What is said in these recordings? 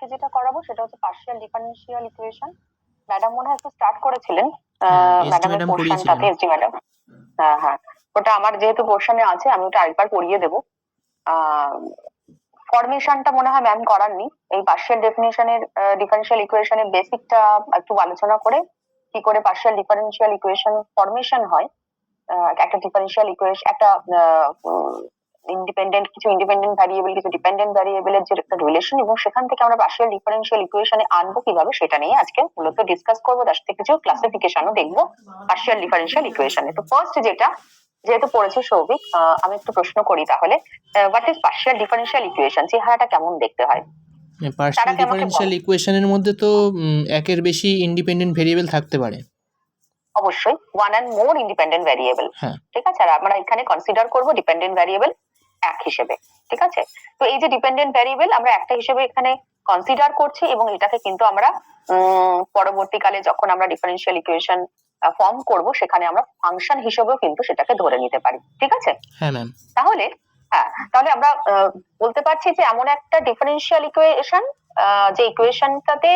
আজকে যেটা করাবো সেটা হচ্ছে পার্শিয়াল ডিফারেনশিয়াল ইকুয়েশন। ম্যাডাম মনে হয় একটু স্টার্ট করেছিলেন ম্যাডামের পোর্শনটাতে, এসডি ম্যাডাম। হ্যাঁ হ্যাঁ, ওটা আমার যেহেতু পোর্শনে আছে আমি ওটা আরেকবার পড়িয়ে দেবো। ফরমেশনটা মনে হয় ম্যাম করাননি। এই পার্শিয়াল ডেফিনিশনের ডিফারেনশিয়াল ইকুয়েশনের বেসিকটা একটু আলোচনা করে কি করে পার্শিয়াল ডিফারেনশিয়াল ইকুয়েশন ফরমেশন হয়, একটা ডিফারেনশিয়াল ইকুয়েশন, একটা কিছু ইন্ডিপেন্ডেন্ট ভ্যারিয়েবল কিছু ডিপেন্ডেন্ট ভ্যারিয়েবলের যে একটা রিলেশন, এবং সেখান থেকে আমরা পার্শিয়াল ডিফারেনশিয়াল ইকুয়েশনে আনবো কিভাবে সেটা নিয়ে আজকে মূলত ডিসকাস করবো। তার সাথে কিছু ক্লাসিফিকেশনও দেখবো পার্শিয়াল ডিফারেনশিয়াল ইকুয়েশনে। তো ফার্স্ট যেটা যেহেতু পড়েছে সৌভিক, আমি একটু প্রশ্ন করি তাহলে, what is partial differential equation? চেহারাটা কেমন দেখতে হয়? পার্শিয়াল ডিফারেনশিয়াল ইকুয়েশনের মধ্যে তো একের বেশি ইন্ডিপেন্ডেন্ট ভেরিয়েবল থাকতে পারে। অবশ্যই one and more independent variable, ঠিক আছে। আর আমরা এখানে কনসিডার করব ডিপেন্ডেন্ট ভ্যারিয়েবল এক হিসেবে, ঠিক আছে। তো এই যে ডিপেন্ডেন্ট ভ্যারিয়েবল আমরা একটা হিসেবে এখানে কনসিডার করছি, এবং এটাকে কিন্তু আমরা পরবর্তীকালে যখন আমরা ডিফারেনশিয়াল ইকুয়েশন ফর্ম করব সেখানে আমরা ফাংশন হিসেবেও কিন্তু সেটাকে ধরে নিতে পারি, ঠিক আছে। হ্যাঁ ম্যাম। তাহলে আমরা বলতে পারছি যে এমন একটা ডিফারেনশিয়াল ইকুয়েশন যে ইকুয়েশনটাতে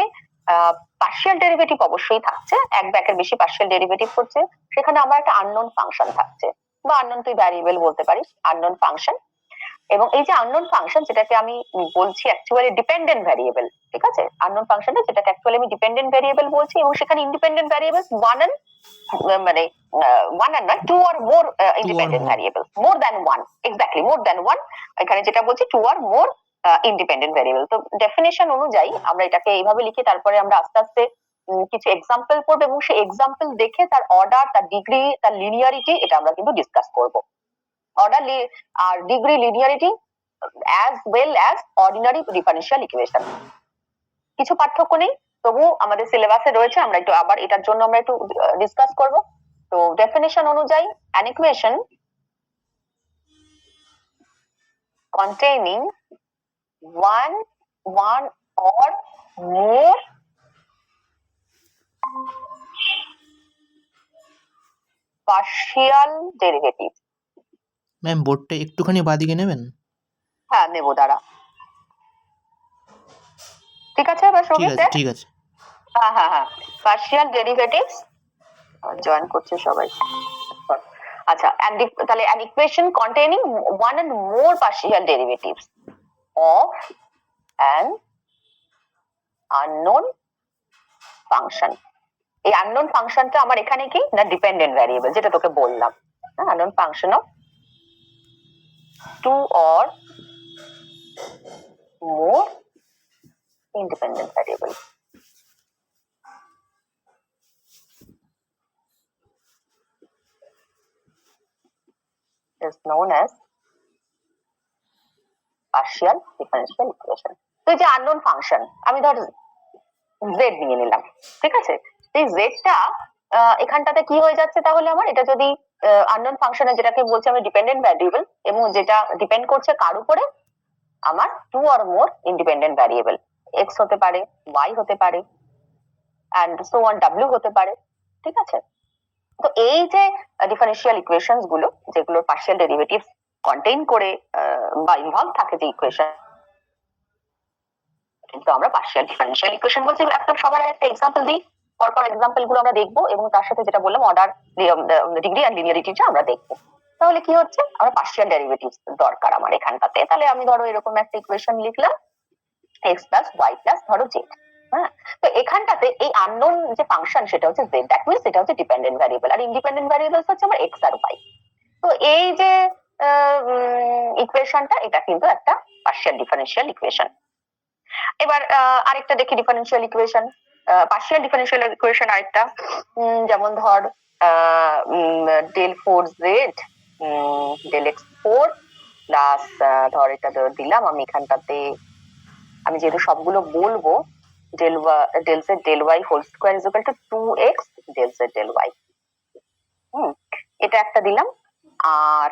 পার্শিয়াল ডেরিভেটিভ অবশ্যই থাকছে, এক বা একের বেশি পার্শিয়াল ডেরিভেটিভ করছে, সেখানে আমার একটা আননোন ফাংশন থাকছে, বা আননোন তুই ভ্যারিয়েবল বলতে পারিস, আননোন ফাংশন। এবং এই যে আননোন ফাংশন যেটাকে আমি বলছি অ্যাকচুয়ালি ডিপেন্ডেন্ট ভ্যারিয়েবল, ঠিক আছে। আননোন ফাংশনটা যেটাকে অ্যাকচুয়ালি আমি ডিপেন্ডেন্ট ভ্যারিয়েবল বলছি, এবং সেখানে ইন্ডিপেন্ডেন্ট ভ্যারিয়েবল ওয়ান অ্যান্ড নয়, two or more independent variable, more than one, exactly more than one. এখানে যেটা বলছি two or more independent variable. তো ডেফিনেশন অনুযায়ী আমরা এটাকে এইভাবে লিখে তারপরে আমরা আস্তে আস্তে কিছু এক্সাম্পল পড়বো, এবং সেই এক্সাম্পল দেখে তার অর্ডার, তার ডিগ্রি, তার লিনিয়ারিটি এটা আমরা কিন্তু ডিসকাস করবো। অর্ডার আর degree, linearity as well as ordinary differential equation, কিছু পার্থক্য নেই, তবু আমাদের সিলেবাসে রয়েছে, আমরা একটু আবার এটার জন্য আমরা একটু ডিসকাস করব। তো ডেফিনেশন অনুযায়ী an equation containing one or more partial derivative। Ma'am বোর্ডটা একটুখানি বাদিকে নেবেন? হ্যাঁ নেব, দাঁড়া। ঠিক আছে এবার সৌভিক, ঠিক আছে। হ্যাঁ পার্শিয়াল ডেরিভেটিভস জয়েন করছে সবাই। আচ্ছা, তাহলে an equation containing one and more partial derivatives of an unknown function। এই unknown ফাংশনটা আমার এখানে কি না ডিপেন্ডেন্ট ভ্যারিয়েবল, যেটা তোকে বললাম, unknown function of two or more independent variable। is known as partial differential equation। তো এই যে unknown ফাংশন, আমি ধর z নিয়ে নিলাম, ঠিক আছে। এই zটা এখানটাতে কি হয়ে যাচ্ছে তাহলে আমার, এটা যদি unknown ফাংশনে যেটাকে বলছি আমি ডিপেন্ডেন্ট ভ্যারিয়েবল, এবং যেটা ডিপেন্ড করছে কার উপরে, আমার two or more independent variable, x হতে পারে, y হতে পারে, and so on w হতে পারে, ঠিক আছে। তো এই যে ডিফারেনশিয়াল ইকুয়েশনস গুলো যেগুলো পার্শিয়াল ডেরিভেটিভস কন্টেইন করে বা ইনভলভ থাকে যে ইকুয়েশন, কিন্তু আমরা পার্শিয়াল ডিফারেনশিয়াল ইকুয়েশন বলছি। একদম সবার একটা এক্সাম্পল দিই, পরপর এক্সাম্পল গুলো আমরা দেখবো, এবং তার সাথে যেটা বললাম অর্ডার, ডিগ্রি এন্ড লিনিয়ারিটিটা আমরা দেখবো। তাহলে কি হচ্ছে, আমার পার্শিয়াল ডেরিভেটিভস দরকার আমার এখানটাতে। তাহলে আমি ধরো এরকম একটা ইকুয়েশন লিখলাম, x প্লাস y প্লাস ধরো z। হ্যাঁ, তো এখানটাতে এই আননোন যে ফাংশন সেটা হচ্ছে z, দ্যাট মিন্স এটা হচ্ছে ডিপেন্ডেন্ট ভ্যারিয়েবল, আর ইন্ডিপেন্ডেন্ট ভ্যারিয়েবলস হচ্ছে আমার x আর y। তো এই যে ইকুয়েশনটা, এটা কিন্তু একটা পার্শিয়াল ডিফারেনশিয়াল ইকুয়েশন। এবার আরেকটা দেখি differential equation, partial differential equation আরেকটা, যেমন ধর del 4z del x4 plus ধর এটা দিলাম আমি এখানটাতে, আমি যেহেতু সবগুলো বলবো, del z del y whole square is equal to 2x del z del y। এটা একটা দিলাম, আর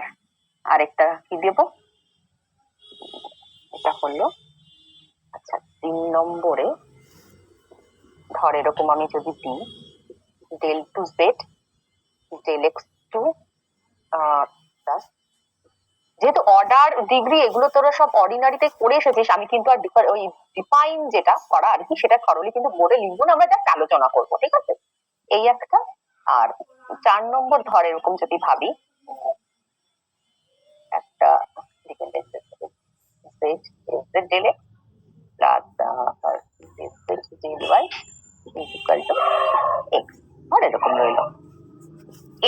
আরেকটা কি দেব, এটা হলো, আচ্ছা 3 নম্বরে ধর এরকম আমি যদি দিই del 2z del x2 plus যেহেতু অর্ডার ডিগ্রি এগুলো তোরা সব অর্ডিনারিতে করে এসেছিস, আমি কিন্তু আর ওই ডিফাইন যেটা করা আর কি সেটা থরলি কিন্তু বোর্ডে লিখবো না, আমরা জাস্ট আলোচনা করবো, ঠিক আছে? এই একটা। আর 4 নম্বর ধর এরকম যদি ভাবি, একটা ডিলে প্লাস আর এরকম রইলো।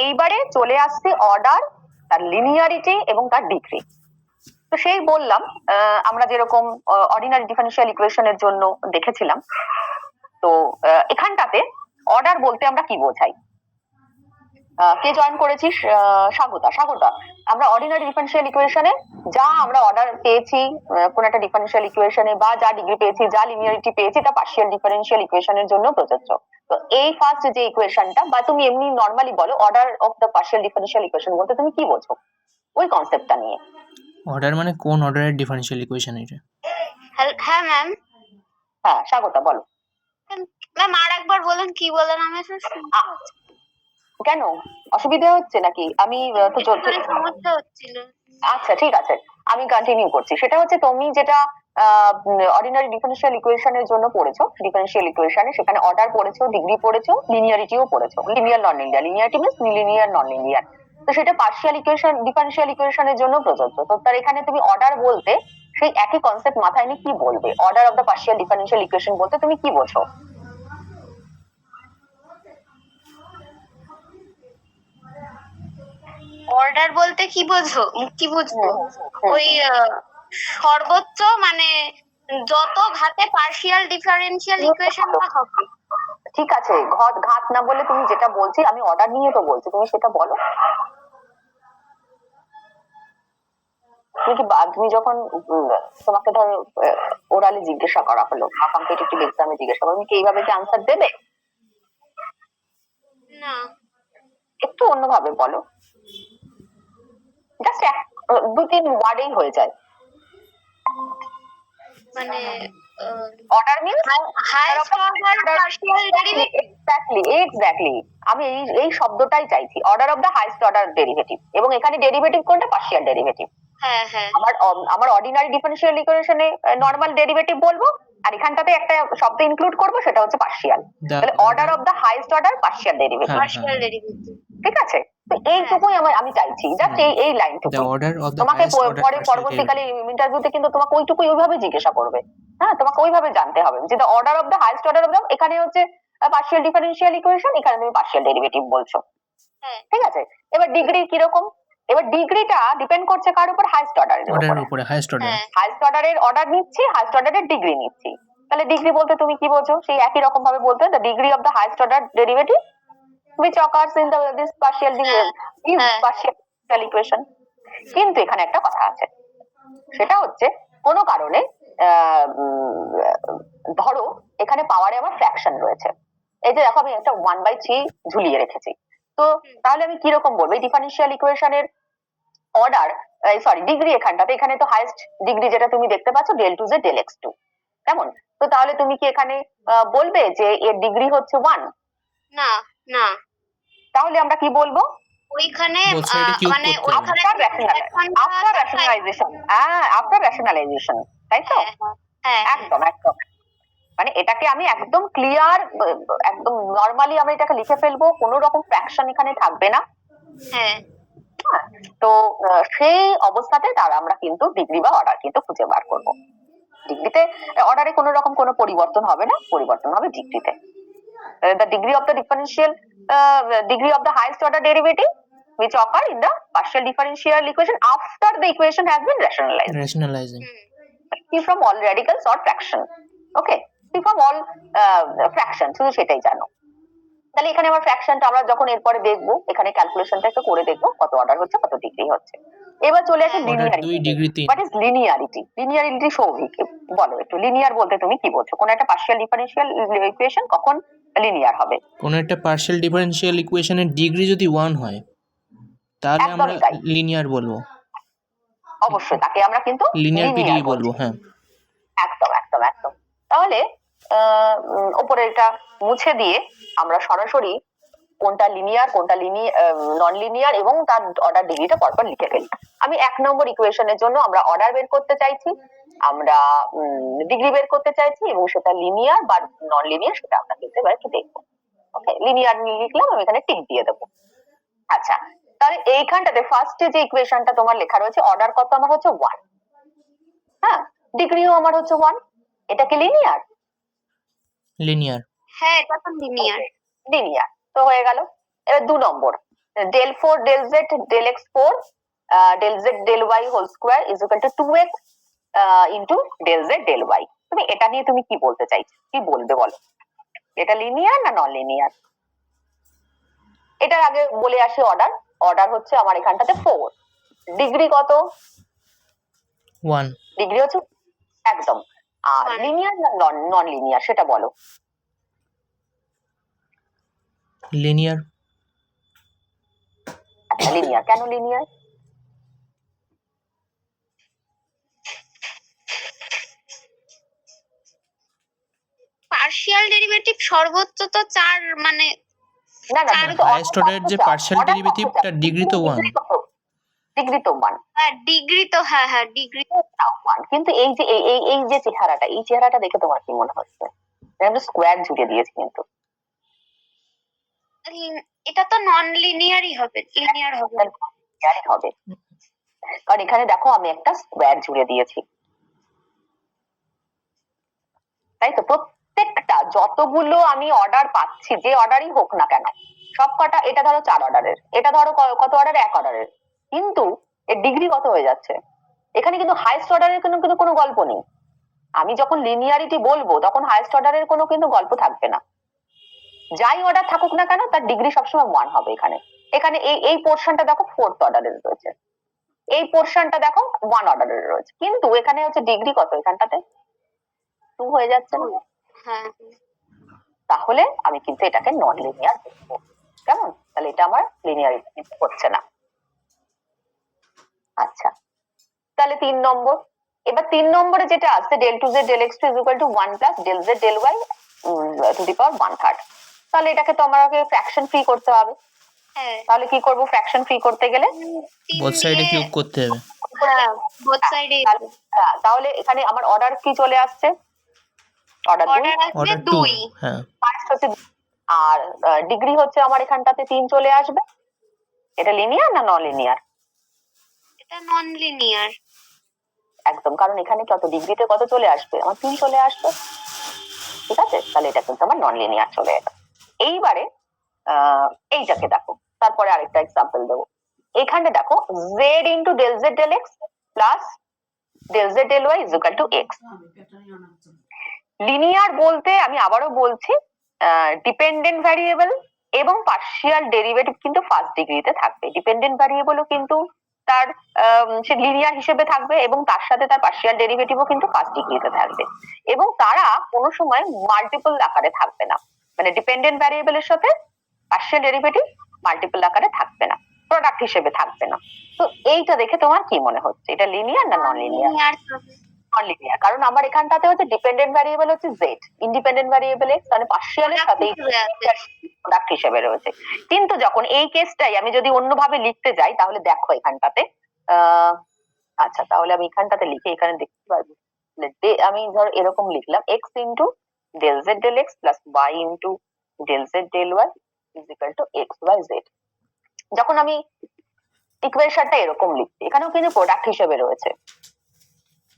এইবারে চলে আসছে অর্ডার, তার লিনিয়ারিটি এবং তার ডিগ্রি। তো সেই বললাম আমরা যেরকম অর্ডিনারি ডিফারেনশিয়াল ইকুয়েশনের জন্য দেখেছিলাম, তো এখানটাতে অর্ডার বলতে আমরা কি বোঝাই? কে জয়েন করেছিস? স্বাগতা। আমরা অর্ডিনারি ডিফারেনশিয়াল ইকুয়েশনে যা আমরা অর্ডার পেয়েছি কোন একটা ডিফারেনশিয়াল ইকুয়েশনে, বা যা ডিগ্রি পেয়েছি, যা লিনিয়ারিটি পেয়েছি, তা পার্শিয়াল ডিফারেনশিয়াল ইকুয়েশনের জন্য প্রযোজ্য। তো এই ফার্স্ট যে ইকুয়েশনটা, বা তুমি এমনি নরমালি বলো order of the partial differential equation বলতে তুমি কি বোঝো ওই কনসেপ্টটা নিয়ে? অর্ডার মানে কোন অর্ডারের ডিফারেনশিয়াল ইকুয়েশন এটা? হ্যাঁ ম্যাম। হ্যাঁ স্বাগতা বলো। ম্যাম আর একবার বলেন, কি বলেন? আমি কেন অসুবিধা হচ্ছে নাকি? আমি তো সমস্যা হচ্ছিল। আচ্ছা ঠিক আছে, আমি কন্টিনিউ করছি। সেটা হচ্ছে তুমি যেটা অর্ডিনারি ডিফারেনশিয়াল ইকুয়েশনের জন্য পড়েছো, ডিফারেনশিয়াল ইকুয়েশনে সেখানে অর্ডার পড়েছো, ডিগ্রি পড়েছো, লিনিয়ারিটিও পড়েছো। Linear non linear, linearity means linear non linear. তো সেটা পার্শিয়াল ইকুয়েশন ডিফারেনশিয়াল ইকুয়েশনের জন্য প্রযোজ্য। তো তার এখানে তুমি অর্ডার বলতে সেই একই কনসেপ্ট মাথায় নিয়ে কি বলবে? Order of the partial differential equation বলতে তুমি কি বোঝো? অর্ডার বলতে কি বুঝবো? ওই সর্বোচ্চ মানে যত ঘাতে পার্শিয়াল ডিফারেনশিয়াল ইকুয়েশনটা হবে। ঠিক আছে, ঘাত না বলে তুমি যেটা বলছি, আমি অর্ডার নিয়ে তো বলছি, তুমি সেটা বলো। তুমি যখন তোমাকে ধরো ওরালি জিজ্ঞাসা করা হলো বা কম্পিটিটিভ এক্সামে জিজ্ঞাসা করো, তুমি কি এইভাবে কি আনসার দেবে? না, একটু অন্যভাবে বলো, জাস্ট 2-3 ওয়ার্ডেই হয়ে যায়। মানে order means highest order partial derivative. Exactly আমি এই শব্দটাই চাইছি, order of the highest order derivative. এবং এখানে ডেরিভেটিভ কোনটা? Partial derivative. হ্যাঁ হ্যাঁ, আমার অর্ডিনারি ডিফারেনশিয়াল ইকুয়েশনে নরমাল ডেরিভেটিভ বলবো, আর এখানটাতে একটা শব্দ ইনক্লুড করবো, সেটা হচ্ছে পার্শিয়াল। তাহলে order of the highest order partial derivative. Partial derivative, ঠিক আছে? তো এইটুকুই আমি চাইছি, জাস্ট এই লাইনটুকু। তোমাকে পরে পরবর্তীকালে ইন্টারভিউতে কিন্তু তোমাকে ওইটুকুই ওইভাবে জিজ্ঞাসা করবে। হ্যাঁ, তোমাকে ওইভাবে জানতে হবে যে the order of the highest order of the, এখানে হচ্ছে পার্শিয়াল ডিফারেনশিয়াল ইকুয়েশন, এখানে তুমি পার্শিয়াল ডেরিভেটিভ বলছো। ঠিক আছে, এবার ডিগ্রি কিরকম? এবার ডিগ্রিটা ডিপেন্ড করছে কার উপর? হাইয়েস্ট অর্ডারের উপরে। হাইয়েস্ট অর্ডারের অর্ডার নিচ্ছি, হাইয়েস্ট অর্ডারের ডিগ্রি নিচ্ছি। তাহলে ডিগ্রি বলতে তুমি কি বোঝো? সেই একই রকম ভাবে বলতে the degree of the highest order derivative which occurs in this partial equation. কিন্তু এখানে একটা কথা আছে, সেটা হচ্ছে কোনো কারণে ধরো এখানে পাওয়ারে আমার ফ্র্যাকশন রয়েছে, এই যে দেখো আমি একটা 1/3 ঝুলিয়ে রেখেছি। তো তাহলে আমি কিরকম বলবো? এই ডিফারেনশিয়াল ইকুয়েশনের অর্ডার সরি ডিগ্রি এখানটাতে, এখানে তো হাইয়েস্ট ডিগ্রি যেটা তুমি দেখতে পাচ্ছ del 2 del x2, কেমন? তো তাহলে তুমি কি এখানে বলবে যে এর ডিগ্রি হচ্ছে 1? না না, তাহলে আমরা কি বলবো? ওইখানে মানে আফটার রেশনালাইজেশন, তাই তো? একদম মানে এটাকে আমি একদম ক্লিয়ার, একদম নরমালি আমরা এটাকে লিখে ফেলবো, কোনো রকম ফ্র্যাকশন এখানে থাকবে না। হ্যাঁ, তো সেই অবস্থাতে তারা আমরা কিন্তু ডিগ্রি বা অর্ডার কিন্তু খুঁজে বার করব। ডিগ্রিতে অর্ডারে কোনো রকম কোনো পরিবর্তন হবে না, পরিবর্তন হবে ডিগ্রিতে। The degree of the differential degree of the highest order derivative which occur in the partial differential equation after the equation has been rationalizing from all radicals or fraction. Okay, from all fraction, শুধু সেটাই জানো। তাহলে এখানে আমার ফ্র্যাকশনটা আমরা যখন এরপরে দেখবো, এখানে ক্যালকুলেশনটা একটু করে দেখবো কত অর্ডার হচ্ছে, কত ডিগ্রি হচ্ছে। এবার চলে আসে linearity. What is linearity? Linearity Souvik বলো একটু, লিনিয়ার বলতে তুমি কি বোঝো? কোন একটা পার্শিয়াল ডিফারেনশিয়াল ইকুয়েশন কখন লিনিয়ার হবে? কোন একটা পার্শিয়াল ডিফারেনশিয়াল ইকুয়েশনের ডিগ্রি যদি 1 হয় তাহলে আমরা লিনিয়ার বলবো। অবশ্যই তাকে আমরা কিন্তু লিনিয়ার পিডিই বলবো। হ্যাঁ, একদম। তাহলে উপরে এটা মুছে দিয়ে আমরা সরাসরি কোনটা লিনিয়ার, কোনটা নন লিনিয়ার এবং তার অর্ডার ডিগ্রিটা পরপর লিখে ফেলি। আমি 1 নম্বর ইকুয়েশনের জন্য আমরা অর্ডার বের করতে চাইছি, আমরা ডিগ্রি বের করতে চাইছি, এবং সেটা লিনিয়ার বা নন লিনিয়ার সেটা আমরা কিন্তু এবার একটু দেখবো। ওকে, লিনিয়ার লিখলাম, আমি এখানে টিক দিয়ে দেবো। আচ্ছা, তাহলে এইখানটাতে ফার্স্টে যে ইকুয়েশনটা তোমার লেখা রয়েছে, অর্ডার কত আমার হচ্ছে 1, হ্যাঁ, ডিগ্রিও আমার হচ্ছে 1, এটা কি লিনিয়ার? লিনিয়ার। হ্যাঁ, এটা তো লিনিয়ার। লিনিয়ার তো হয়ে গেল। এবার 2 নম্বর, del 4 del z del x4 del z del y whole square is equal to 2x into del z del y। তুমি এটা নিয়ে তুমি কি বলতে চাইছো, কি বলবে বলো? এটা লিনিয়ার না নন লিনিয়ার? এটার আগে বলে আসি অর্ডার। অর্ডার হচ্ছে আমার এখানটাতে 4, ডিগ্রি কত? 1। ডিগ্রি হচ্ছে একদম। আর One. লিনিয়ার না নন লিনিয়ার সেটা বলো। লিনিয়ার। আচ্ছা, লিনিয়ার। কেন লিনিয়ার? পার্শিয়াল ডেরিভেটিভ সর্বোচ্চ তো 4, মানে না না, চার তুমি তো হাইয়েস্ট অর্ডারের যে পার্শিয়াল order ডেরিভেটিভ কত চাও? তার ডিগ্রি তো 1। ডিগ্রি তো 1, হ্যাঁ ডিগ্রি তো, হ্যাঁ হ্যাঁ ডিগ্রি। কিন্তু এই যে এই যে চেহারাটা, এই চেহারাটা দেখে তোমার কি মনে হচ্ছে? আমি স্কোয়ার জুড়ে দিয়েছি, কিন্তু এটা তো নন লিনিয়ারই হবে, লিনিয়ার হবে। লিনিয়ারই হবে, কারণ এখানে দেখো আমি একটা স্কোয়ার জুড়ে দিয়েছি, তাই তো? প্রত্যেকটা যতগুলো আমি অর্ডার পাচ্ছি, যে অর্ডারই হোক না কেন, সব কটা, এটা ধরো 4 অর্ডারের, এটা ধরো কত অর্ডার? 1 অর্ডারের, কিন্তু এর ডিগ্রি কত হয়ে যাচ্ছে? এখানে কিন্তু হাইয়েস্ট অর্ডারের কিন্তু কোনো গল্প নেই। আমি যখন লিনিয়ারিটি বলবো তখন হাইয়েস্ট অর্ডারের কোনো কিন্তু গল্প থাকবে না। যাই অর্ডার থাকুক না কেন, তার ডিগ্রি সবসময় 1 হবে। এখানে এখানে এই পোর্শনটা দেখো 4th অর্ডারের রয়েছে, এই পোর্শনটা দেখো 1 অর্ডারের রয়েছে, কিন্তু এখানে হচ্ছে ডিগ্রি কত? এখানটাতে 2 হয়ে যাচ্ছে না? হ্যাঁ তাহলে আমি কিন্তু এটাকে নন লিনিয়ার বলবো। কেমন? তাহলে এটা আমার লিনিয়ারিটি হচ্ছে না। আচ্ছা, তাহলে 3 নম্বর। এবার 3 নম্বরে যেটা আছে, del 2z del x2 is equal to 1 plus del z del y to the power 1/3। তাহলে এটাকে তো আমাকে ফ্র্যাকশন ফ্রি করতে হবে। হ্যাঁ। তাহলে কি করব? ফ্র্যাকশন ফ্রি করতে গেলে বোথ সাইডে কিউব করতে হবে। হ্যাঁ, বোথ সাইডে। তাহলে এখানে আমার অর্ডার কি চলে আসছে? অর্ডার আসবে অর্ডার 2। 2। হ্যাঁ, আর ডিগ্রি হচ্ছে আমার এখানটাতে 3 চলে আসবে। এটা লিনিয়ার না নন লিনিয়ার? এটা নন লিনিয়ার। একদম, কারণ এখানে কত ডিগ্রিতে কত চলে আসবে? আমার 3 চলে আসবে। ঠিক আছে, তাহলে এটা কিন্তু আমার নন লিনিয়ার চলে এলো। এইবারে এইটাকে দেখো, তারপরে আরেকটা এক্সাম্পল দেবো। এখানে দেখো z into del z del x plus del z del y is equal two x। Linear বলতে আমি আবারও বলছি, ডিপেন্ডেন্ট ভ্যারিয়েবল এবং পার্শিয়াল ডেরিভেটিভ কিন্তু ফার্স্ট ডিগ্রিতে থাকবে। ডিপেন্ডেন্ট ভ্যারিয়েবলও কিন্তু তার সে লিনিয়ার হিসেবে থাকবে, এবং তার সাথে তার পার্শিয়াল ডেরিভেটিভও কিন্তু ফার্স্ট ডিগ্রিতে থাকবে, এবং তারা কোনো সময় মাল্টিপল আকারে থাকবে না। মানে ডিপেন্ডেন্ট ভ্যারিয়েবলের সাথে পার্শিয়াল ডেরিভেটিভ মাল্টিপল আকারে থাকবে না, প্রোডাক্ট হিসেবে থাকবে না। তো এইটা দেখে তোমার কি মনে হচ্ছে, এটা লিনিয়ার না নন লিনিয়ার? নন লিনিয়ার, কারণ আমার এখানটাতে হচ্ছে ডিপেন্ডেন্ট ভ্যারিয়েবল হচ্ছে z, ইন্ডিপেন্ডেন্ট ভ্যারিয়েবল x, মানে পার্শিয়ালের সাথে প্রোডাক্ট হিসেবে রয়েছে। কিন্তু যখন এই কেসটাই আমি যদি অন্যভাবে লিখতে যাই, তাহলে দেখো এখানটাতে আচ্ছা, তাহলে আমি এখানটাতে লিখে এখানে দেখতে পারবো, আমি ধর এরকম লিখলাম x into del z del x plus y into del z del y is equal two x by z। যখন আমি ইকুয়েশনটা এরকম লিখছি, এখানেও কিন্তু প্রোডাক্ট হিসেবে রয়েছে,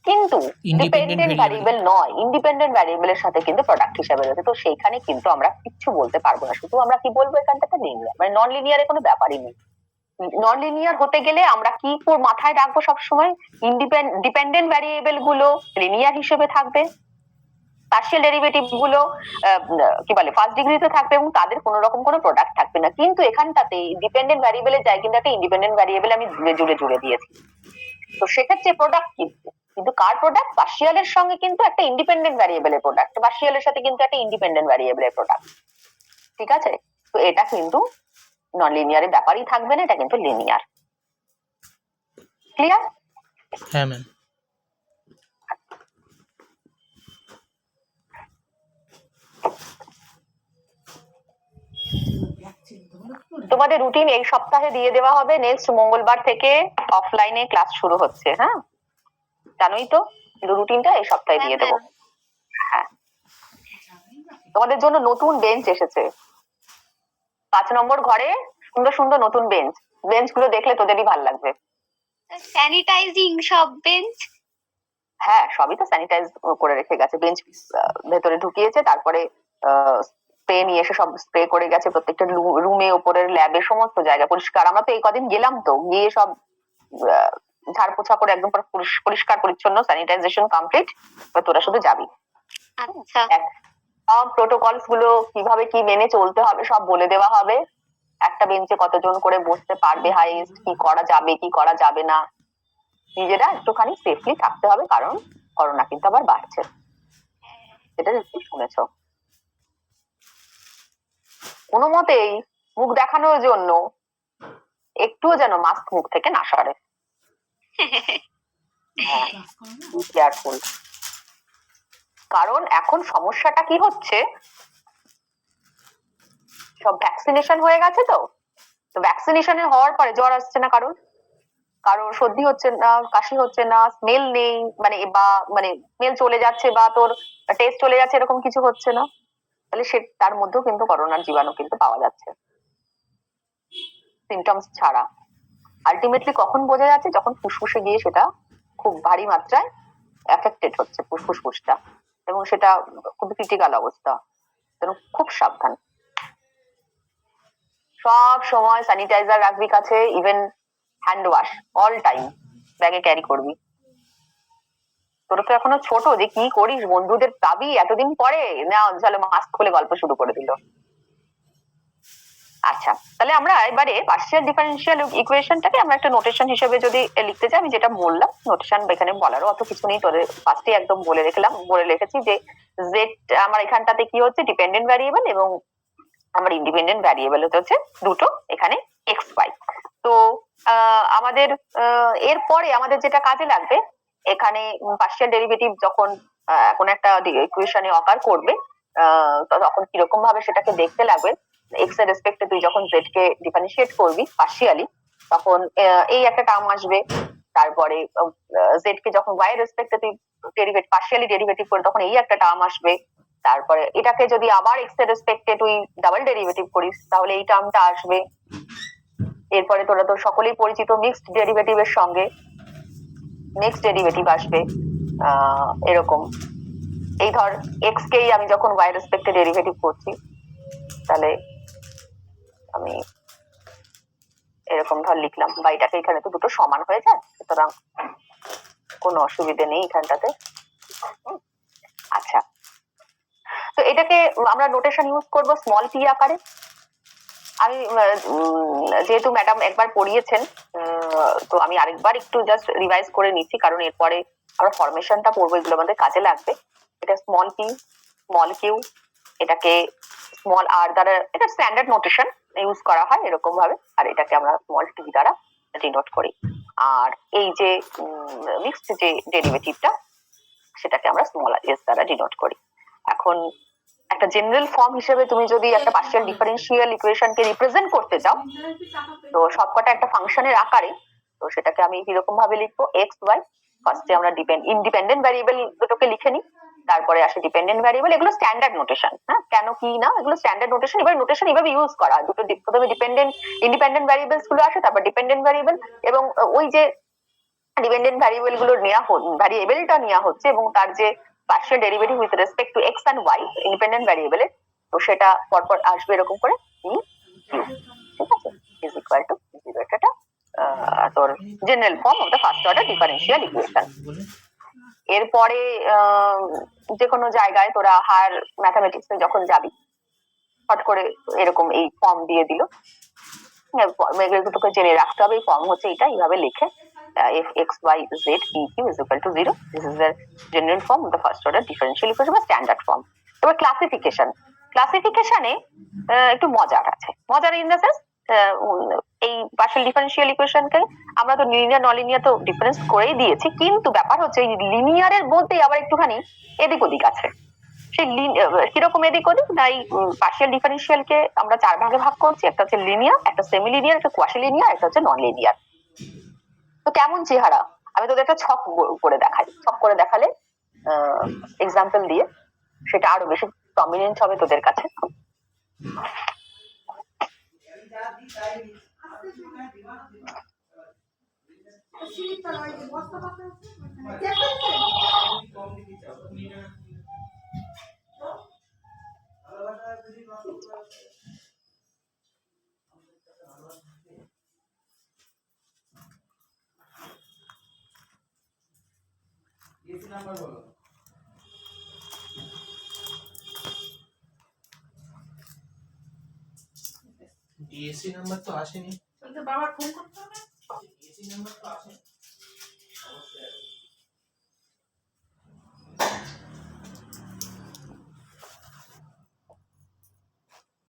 কিন্তু ডিপেন্ডেন্ট ভ্যারিয়েবল নয়, ইন্ডিপেন্ডেন্ট ভ্যারিয়েবলের সাথে কিন্তু প্রোডাক্ট হিসেবে রয়েছে। তো সেইখানে কিন্তু আমরা কিচ্ছু বলতে পারবো না, শুধু আমরা কি বলবো, এখানটাতে লিনিয়ার, মানে নন লিনিয়ারের কোনো ব্যাপারই নেই। নন লিনিয়ার হতে গেলে আমরা কি মাথায় রাখবো সবসময়? ডিপেন্ডেন্ট ভ্যারিয়েবল গুলো লিনিয়ার হিসেবে থাকবে, পার্শিয়াল ডেরিভেটিভ গুলো কি বলে ফার্স্ট ডিগ্রিতে থাকবে, এবং তাদের কোনো রকম কোনো প্রোডাক্ট থাকবে না। কিন্তু এখানটাতে ডিপেন্ডেন্ট ভ্যারিয়েবলের জায়গায় কিন্তু একটা ইন্ডিপেন্ডেন্ট ভ্যারিয়েবল আমি জুড়ে দিয়েছি। তো সেক্ষেত্রে প্রোডাক্ট কিন্তু কার প্রোডাক্ট? পার্শিয়ালের সঙ্গে কিন্তু একটা ইন্ডিপেন্ডেন্ট ভ্যারিয়েবলের প্রোডাক্ট, পার্শিয়ালের সাথে কিন্তু একটা ইন্ডিপেন্ডেন্ট ভ্যারিয়েবলের প্রোডাক্ট। ঠিক আছে, তো এটা কিন্তু নন লিনিয়ারের ব্যাপারই থাকবে না, এটা কিন্তু লিনিয়ার। ক্লিয়ার? হ্যাঁ ম্যাম। তোমাদের রুটিন এই সপ্তাহে দিয়ে দেওয়া হবে, নেক্সট মঙ্গলবার থেকে অফলাইনে ক্লাস শুরু হচ্ছে, হ্যাঁ জানোই তো, রুটিনটা এই সপ্তাহে দিয়ে দেবো। হ্যাঁ, তোমাদের জন্য নতুন বেঞ্চ এসেছে 5 নম্বর ঘরে, সুন্দর সুন্দর নতুন বেঞ্চ গুলো দেখলে তোদেরই ভালো লাগবে। স্যানিটাইজিং সব বেঞ্চ? হ্যাঁ, সবই তো স্যানিটাইজ করে রেখে গেছে, বেঞ্চ ভেতরে ঢুকিয়েছে, তারপরে স্প্রে নিয়ে এসে সব স্প্রে করে গেছে, প্রত্যেকটা রুমে, ওপরের ল্যাবে, সমস্ত জায়গা পরিষ্কার। আমরা তো এই কদিন গেলাম, তো গিয়ে সব ঝাড় পোছা করে একদম পরিষ্কার পরিচ্ছন্ন, স্যানিটাইজেশন কমপ্লিট। তোরা শুধু যাবি। আচ্ছা, সব প্রোটোকলস গুলো কিভাবে কি মেনে চলতে হবে সব বলে দেওয়া হবে। একটা বেঞ্চে কতজন করে বসতে পারবে হাইস্ট, কি করা যাবে কি করা যাবে না, নিজেরা একটুখানি সেফলি থাকতে হবে, কারণ করোনা কিন্তু আবার বাড়ছে, এটা নিশ্চয়ই শুনেছ। কোনো মতেই মুখ দেখানোর জন্য একটুও যেন মাস্ক মুখ থেকে না সরে। কেয়ারফুল, কারণ এখন সমস্যাটা কি হচ্ছে, সব ভ্যাকসিনেশন হয়ে গেছে, তো ভ্যাকসিনেশন হওয়ার পরে জ্বর আসছে না কারোর, কারোর সর্দি হচ্ছে না, কাশি হচ্ছে না, স্মেল নেই, মানে বা মানে স্মেল চলে যাচ্ছে বা তোর টেস্ট চলে যাচ্ছে, এরকম কিছু হচ্ছে না, তাহলে সে তার মধ্যেও কিন্তু করোনার জীবাণু কিন্তু পাওয়া যাচ্ছে সিমটমস ছাড়া। আলটিমেটলি কখন বোঝা যাচ্ছে, যখন ফুসফুসে গিয়ে সেটা খুব ভারী মাত্রায় এফেক্টেড হচ্ছে ফুসফুসটা, এবং সেটা খুব ক্রিটিক্যাল অবস্থা। খুব সাবধান, সব সময় স্যানিটাইজার রাখবি কাছে, even hand wash all time ব্যাগে ক্যারি করবি। তোর তো এখনো ছোট, যে কি করিস, বন্ধুদের পাবি এতদিন পরে, না তাহলে মাস্ক খুলে গল্প শুরু করে দিল। আচ্ছা, তাহলে আমরা এবারে পার্শিয়াল ডিফারেন্সিয়াল ইকুয়েশনটাকে আমরা একটা নোটেশন হিসেবে যদি লিখতে চাই, আমি যেটা বললাম, নোটেশন এখানে বলারও অত কিছু নেই, তোদের ফার্স্টে একদম বলে রেখেছি যে জেড আমার এখানটাতে কি হচ্ছে, ডিপেন্ডেন্ট ভ্যারিয়েবল, এবং আমার ইন্ডিপেন্ডেন্ট ভ্যারিয়েবল হচ্ছে দুটো, এখানে এক্স ওয়াই। তো আমাদের এরপরে আমাদের যেটা কাজে লাগবে, এখানে পার্শিয়াল ডেরিভেটিভ যখন কোন একটা ইকুয়েশনে অকার করবে, তখন কিরকম ভাবে সেটাকে দেখতে লাগবে, এক্স এর রেসপেক্টে তুই যখন জেড কে ডিফারেন্সিয়েট করবি পার্শিয়ালি, তখন এই একটা টার্ম আসবে, তারপরে জেড কে যখন ওয়াই এর রেসপেক্টে তুই পার্শিয়ালি ডেরিভেটিভ করে, তখন এই একটা টার্ম আসবে, তারপরে এটাকে যদি আবার এক্স এর রেসপেক্টে তুই ডাবল ডেরিভেটিভ করিস, তাহলে এই টার্মটা আসবে। এরপরে তোরা তো সকলেই পরিচিত মিক্সড ডেরিভেটিভের সঙ্গে নেক্সট ডেরিভেটিভ আসবে, এরকম। এই ধর এক্স কেই আমি যখন ওয়াই রেসপেক্টে ডেরিভেটিভ করছি, তাহলে আমি এরকম ধর লিখলাম, বা এটাকে এখানে তো দুটো সমান হয়ে যায়, সুতরাং কোনো অসুবিধে নেই এখানটাতে। আচ্ছা, তো এটাকে আমরা নোটেশন ইউজ করব স্মল পি আকারে। আমি যেহেতু ম্যাডাম একবার পড়িয়েছেন, তো আমি আরেকবার একটু জাস্ট রিভাইজ করে নিচ্ছি, কারণ এরপরে আমরা ফরমেশনটা পড়বো, এগুলো আমাদের কাজে লাগবে। এটা স্মল পি, স্মল কিউ, এটাকে স্মল আর দ্বারা, এটা স্ট্যান্ডার্ড নোটেশন ইউজ করা হয় এরকম ভাবে, আর এটাকে আমরা স্মল টি দ্বারা ডিনোট করি। আর এই যে মিক্সড যে ডেরিভেটিভটা, সেটাকে আমরা স্মল এস দ্বারা ডিনোট করি। এখন একটা জেনারেল ফর্ম হিসেবে তুমি যদি একটা পার্শিয়াল ডিফারেন্সিয়াল ইকুয়েশনকে রিপ্রেজেন্ট করতে চাও, তো সবকটা একটা ফাংশনের আকারে, তো সেটাকে আমি এরকম ভাবে লিখবো, এক্স ওয়াই। ফার্স্টে আমরা ইন্ডিপেন্ডেন্ট ভ্যারিয়েবল দুটোকে লিখে নিই, তারপরে আসে ডিপেন্ডেন্ট ভ্যারিয়েবল। এগুলো স্ট্যান্ডার্ড নোটেশন, হ্যাঁ কেন কি না, এগুলো স্ট্যান্ডার্ড নোটেশন। এবার নোটেশন এভাবে ইউজ করা, দুটো প্রথমে ইন্ডিপেন্ডেন্ট ভ্যারিয়েবলস গুলো আসে, তারপর ডিপেন্ডেন্ট ভ্যারিয়েবল, এবং ওই যে ডিপেন্ডেন্ট ভ্যারিয়েবল গুলো ভ্যারিয়েবলটা নেওয়া হচ্ছে, এবং তার যে partial derivative with respect to x and y independent ভ্যারিয়েবলের, তো সেটা পরপর আসবে এরকম করে, ঠিক আছে, ইজ ইকুয়াল টু জিরো। এটা তোর general form of the first order differential equation. এরপরে যে কোনো জায়গায় তোরা হায়ার ম্যাথামেটিক্স এ যখন যাবি, হট করে এরকম এই ফর্ম দিয়ে দিল, এগুলোকে জেনে রাখতে হবে। এই ফর্ম হচ্ছে এটা, এইভাবে লিখে if x y z p q is equal to 0, this is the general form of the first order differential equation বা স্ট্যান্ডার্ড ফর্ম। এবার ক্লাসিফিকেশনে একটু মজার আছে, মজার ইন দ্য সেন্স, এই পার্শিয়াল ডিফারেন্সিয়াল ইকুয়েশনকে আমরা তো লিনিয়ার নন লিনিয়ার তো ডিফারেন্স করেই দিয়েছি, কিন্তু ব্যাপার হচ্ছে এই লিনিয়ারের মধ্যে আবার একটুখানি এদিক ওদিক আছে। সেই কিরকম এদিক ওদিক না, এই পার্শিয়াল ডিফারেন্সিয়ালকে আমরা 4 ভাগে ভাগ করছি, একটা হচ্ছে লিনিয়ার, একটা সেমি লিনিয়ার, একটা কোয়াসি লিনিয়ার, একটা হচ্ছে নন লিনিয়ার। তো কেমন চেহারা, আমি তোদের একটা ছক করে দেখাই, ছক করে দেখালে এক্সাম্পল দিয়ে সেটা আরো বেশি প্রমিনেন্ট হবে তোদের কাছে। ডিএসসি নাম্বার তো আসেনি, বাবার ফোন করতে হবে। ডিএসসি নাম্বার তো আসেনি।